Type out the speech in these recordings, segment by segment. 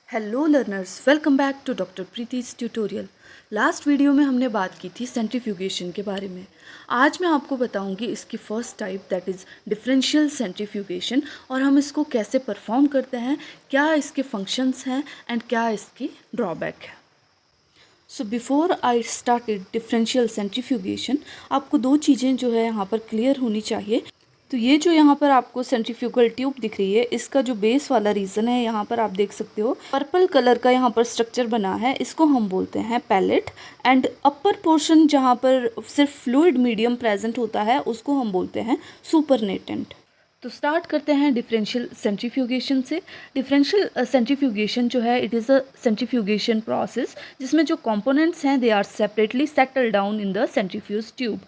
Hello learners, welcome back to doctor Preeti's tutorial. Last video में हमने बात की थी सेंट्रीफ्यूगेशन के बारे में। आज मैं आपको बताऊंगी इसकी first type that is differential centrifugation और हम इसको कैसे परफॉर्म करते हैं, क्या इसके फंक्शंस हैं एंड क्या इसकी ड्रॉबैक है। So before I started differential centrifugation, आपको दो चीज़ें जो है यहाँ पर क्लियर होनी चाहिए। तो ये जो यहाँ पर आपको सेंट्रीफ्यूगल ट्यूब दिख रही है, इसका जो बेस वाला रीज़न है, यहाँ पर आप देख सकते हो पर्पल कलर का यहाँ पर स्ट्रक्चर बना है, इसको हम बोलते हैं पैलेट। एंड अपर पोर्शन जहाँ पर सिर्फ फ्लूइड मीडियम प्रेजेंट होता है उसको हम बोलते हैं सुपरनेटेंट। तो स्टार्ट करते हैं डिफरेंशियल सेंट्रीफ्यूगेशन से। डिफरेंशियल सेंट्रीफ्यूगेशन जो है, it is a centrifugation process जिसमें जो कंपोनेंट्स हैं they are separately settle down in the centrifuge tube.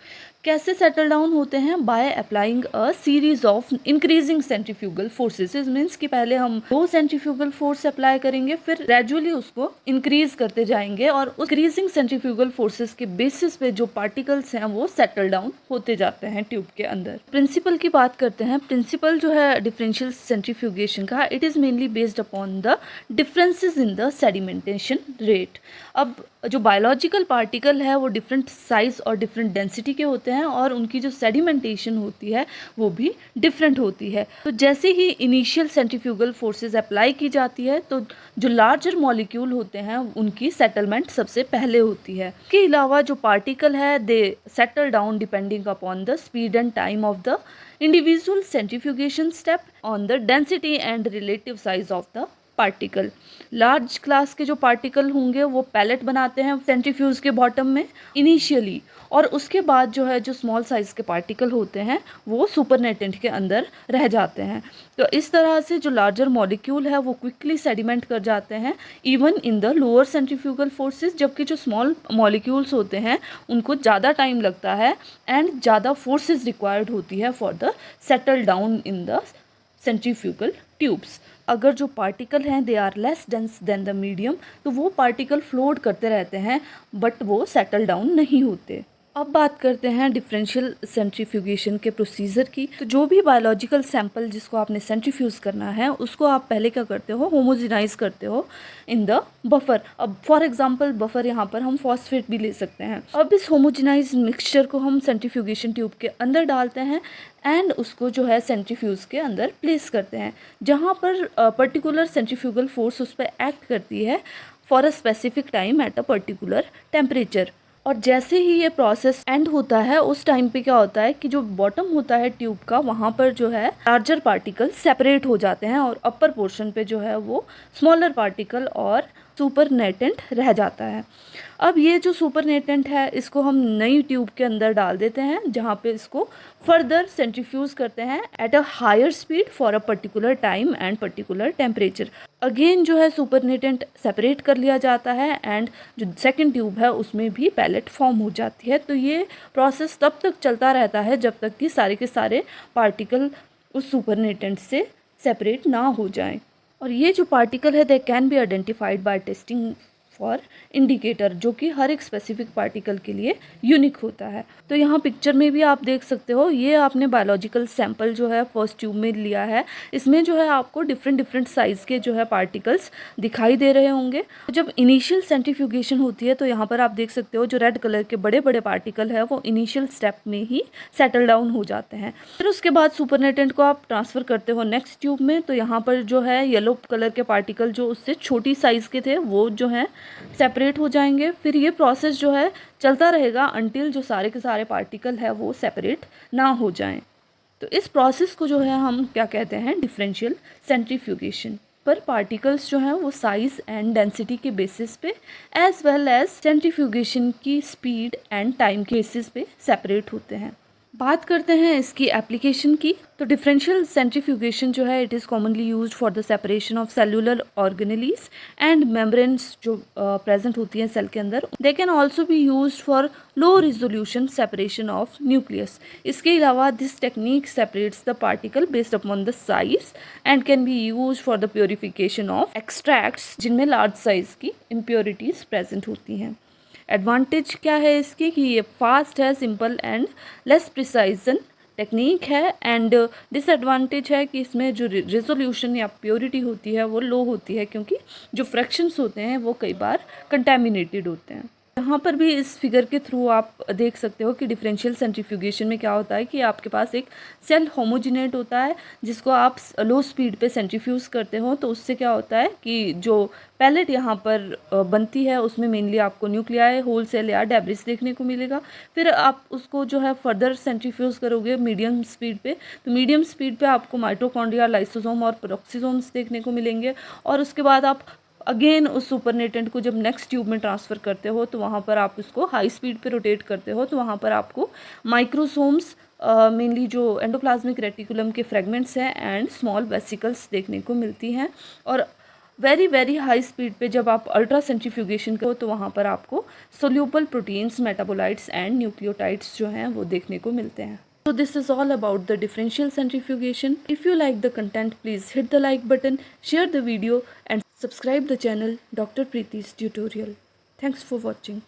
कैसे सेटल डाउन होते हैं? By applying a series of increasing centrifugal forces. Means कि पहले हम दो सेंट्रीफ्यूगल फोर्स अप्लाई करेंगे, फिर ग्रेजुअली उसको इंक्रीज करते जाएंगे और उस इंक्रीजिंग सेंट्रीफ्यूगल फोर्सेस के बेसिस पे जो पार्टिकल्स हैं वो सेटल डाउन होते जाते हैं ट्यूब के अंदर। प्रिंसिपल की बात करते हैं। प्रिंसिपल जो है डिफरेंशियल सेंट्रीफ्यूगेशन का, it is mainly based upon the differences in the sedimentation rate. अब जो बायोलॉजिकल पार्टिकल है वो डिफरेंट साइज और डिफरेंट डेंसिटी के होते हैं और उनकी जो सेडिमेंटेशन होती है वो भी डिफरेंट होती है। तो जैसे ही इनिशियल सेंट्रीफ्यूगल फोर्सेस अप्लाई की जाती है तो जो लार्जर मॉलिक्यूल होते हैं उनकी सेटलमेंट सबसे पहले होती है। इसके अलावा जो पार्टिकल है they settle down depending upon the speed and time of the individual centrifugation step on the density and relative size of the particle. Large class के जो पार्टिकल होंगे वो पैलेट बनाते हैं सेंट्रीफ्यूज के बॉटम में इनिशियली, और उसके बाद जो है जो स्मॉल साइज के पार्टिकल होते हैं वो सुपरनेटेंट के अंदर रह जाते हैं। तो इस तरह से जो लार्जर मॉलिक्यूल है वो क्विकली सेडिमेंट कर जाते हैं even in the lower centrifugal forces, जबकि जो स्मॉल मॉलिक्यूल्स होते हैं उनको ज़्यादा टाइम लगता है एंड ज़्यादा फोर्सेस रिक्वायर्ड होती है for the settle down in the centrifugal tubes. अगर जो पार्टिकल हैं they are less dense than the medium, तो वो पार्टिकल फ्लोट करते रहते हैं बट वो सेटल डाउन नहीं होते। अब बात करते हैं डिफरेंशियल सेंट्रीफ्यूगेशन के प्रोसीजर की। तो जो भी बायोलॉजिकल सैंपल जिसको आपने सेंट्रीफ्यूज करना है उसको आप पहले क्या करते हो, होमोजेनाइज करते हो इन द बफर। अब फॉर एग्जांपल बफर यहाँ पर हम फॉस्फेट भी ले सकते हैं। अब इस होमोजेनाइज मिक्सचर को हम सेंट्रीफ्यूगेशन ट्यूब के अंदर डालते हैं एंड उसको जो है सेंट्रीफ्यूज के अंदर प्लेस करते हैं, जहाँ पर पर्टिकुलर सेंट्रीफ्यूगल फोर्स उस पर एक्ट करती है for a specific time at a particular temperature. और जैसे ही ये प्रोसेस एंड होता है उस टाइम पे क्या होता है कि जो बॉटम होता है ट्यूब का वहाँ पर जो है लार्जर पार्टिकल सेपरेट हो जाते हैं और अपर पोर्शन पे जो है वो स्मॉलर पार्टिकल और सुपरनेटेंट रह जाता है। अब ये जो सुपरनेटेंट है इसको हम नई ट्यूब के अंदर डाल देते हैं, जहाँ पे इसको फर्दर सेंट्रीफ्यूज करते हैं at a higher speed for a particular time and particular temperature. Again जो है सुपरनेटेंट सेपरेट कर लिया जाता है एंड जो सेकंड ट्यूब है उसमें भी पैलेट फॉर्म हो जाती है। तो ये प्रोसेस तब तक चलता रहता है जब तक कि सारे के सारे पार्टिकल उस सुपरनेटेंट से सेपरेट ना हो जाएं। और ये जो पार्टिकल है they can be identified by testing for indicator, जो कि हर एक स्पेसिफिक पार्टिकल के लिए यूनिक होता है। तो यहाँ पिक्चर में भी आप देख सकते हो, ये आपने बायोलॉजिकल सैंपल जो है फर्स्ट ट्यूब में लिया है। इसमें जो है आपको डिफरेंट साइज़ के जो है पार्टिकल्स दिखाई दे रहे होंगे। जब इनिशियल सेंट्रीफ्यूगेशन होती है तो यहाँ पर आप देख सकते हो जो रेड कलर के बड़े बड़े पार्टिकल है वो इनिशियल स्टेप में ही सेटल डाउन हो जाते हैं। फिर उसके बाद सुपरनेटेंट को आप ट्रांसफ़र करते हो नेक्स्ट ट्यूब में, तो यहाँ पर जो है येलो कलर के पार्टिकल जो उससे छोटी साइज़ के थे वो जो है सेपरेट हो जाएंगे। फिर ये प्रोसेस जो है चलता रहेगा अनटिल जो सारे के सारे पार्टिकल है वो सेपरेट ना हो जाएं। तो इस प्रोसेस को जो है हम क्या कहते हैं, डिफरेंशियल सेंट्रीफ्यूगेशन। पर पार्टिकल्स जो हैं वो साइज एंड डेंसिटी के बेसिस पे एज वेल एज सेंट्रीफ्यूगेशन की स्पीड एंड टाइम के बेसिस पे सेपरेट होते हैं। बात करते हैं इसकी एप्लीकेशन की। तो डिफरेंशियल सेंट्रीफ्यूगेशन जो है it is commonly used for the separation of cellular organelles and membranes जो प्रेजेंट होती हैं सेल के अंदर। They can also be used for low resolution separation of nucleus. इसके अलावा this technique separates the particle based upon the size and can be used for the purification of extracts जिनमें large size की impurities present होती हैं। Advantage क्या है इसकी कि ये फास्ट है, simple and less precision technique है। एंड डिसएडवांटेज है कि इसमें जो रेजोल्यूशन या प्योरिटी होती है वो लो होती है, क्योंकि जो फ्रैक्शंस होते हैं वो कई बार कंटेमिनेटेड होते हैं। यहाँ पर भी इस फिगर के थ्रू आप देख सकते हो कि डिफरेंशियल सेंट्रीफ्यूगेशन में क्या होता है कि आपके पास एक सेल होमोजिनेट होता है जिसको आप लो स्पीड पे सेंट्रीफ्यूज करते हो, तो उससे क्या होता है कि जो पैलेट यहाँ पर बनती है उसमें मेनली आपको न्यूक्लियाई, होल सेल या डेब्रिस देखने को मिलेगा। फिर आप उसको जो है फर्दर सेंट्रीफ्यूज करोगे मीडियम स्पीड पे, तो मीडियम स्पीड पे आपको माइटोकॉन्ड्रिया, लाइसोसोम और पेरोक्सिसोम्स देखने को मिलेंगे। और उसके बाद आप अगेन उस सुपरनेटेंट को जब नेक्स्ट ट्यूब में ट्रांसफ़र करते हो तो वहाँ पर आप उसको हाई स्पीड पे रोटेट करते हो, तो वहाँ पर आपको माइक्रोसोम्स, मेनली जो एंडोप्लाज्मिक रेटिकुलम के फ्रेगमेंट्स हैं एंड स्मॉल वेसिकल्स देखने को मिलती हैं। और वेरी वेरी हाई स्पीड पे जब आप अल्ट्रा सेंट्रीफ्यूगेशन करो तो वहाँ पर आपको soluble proteins, metabolites and nucleotides जो हैं वो देखने को मिलते हैं। So this is all about the differential centrifugation. If you like the content, please hit the like button, share the video and subscribe the channel Dr. Preeti's Tutorial. Thanks for watching.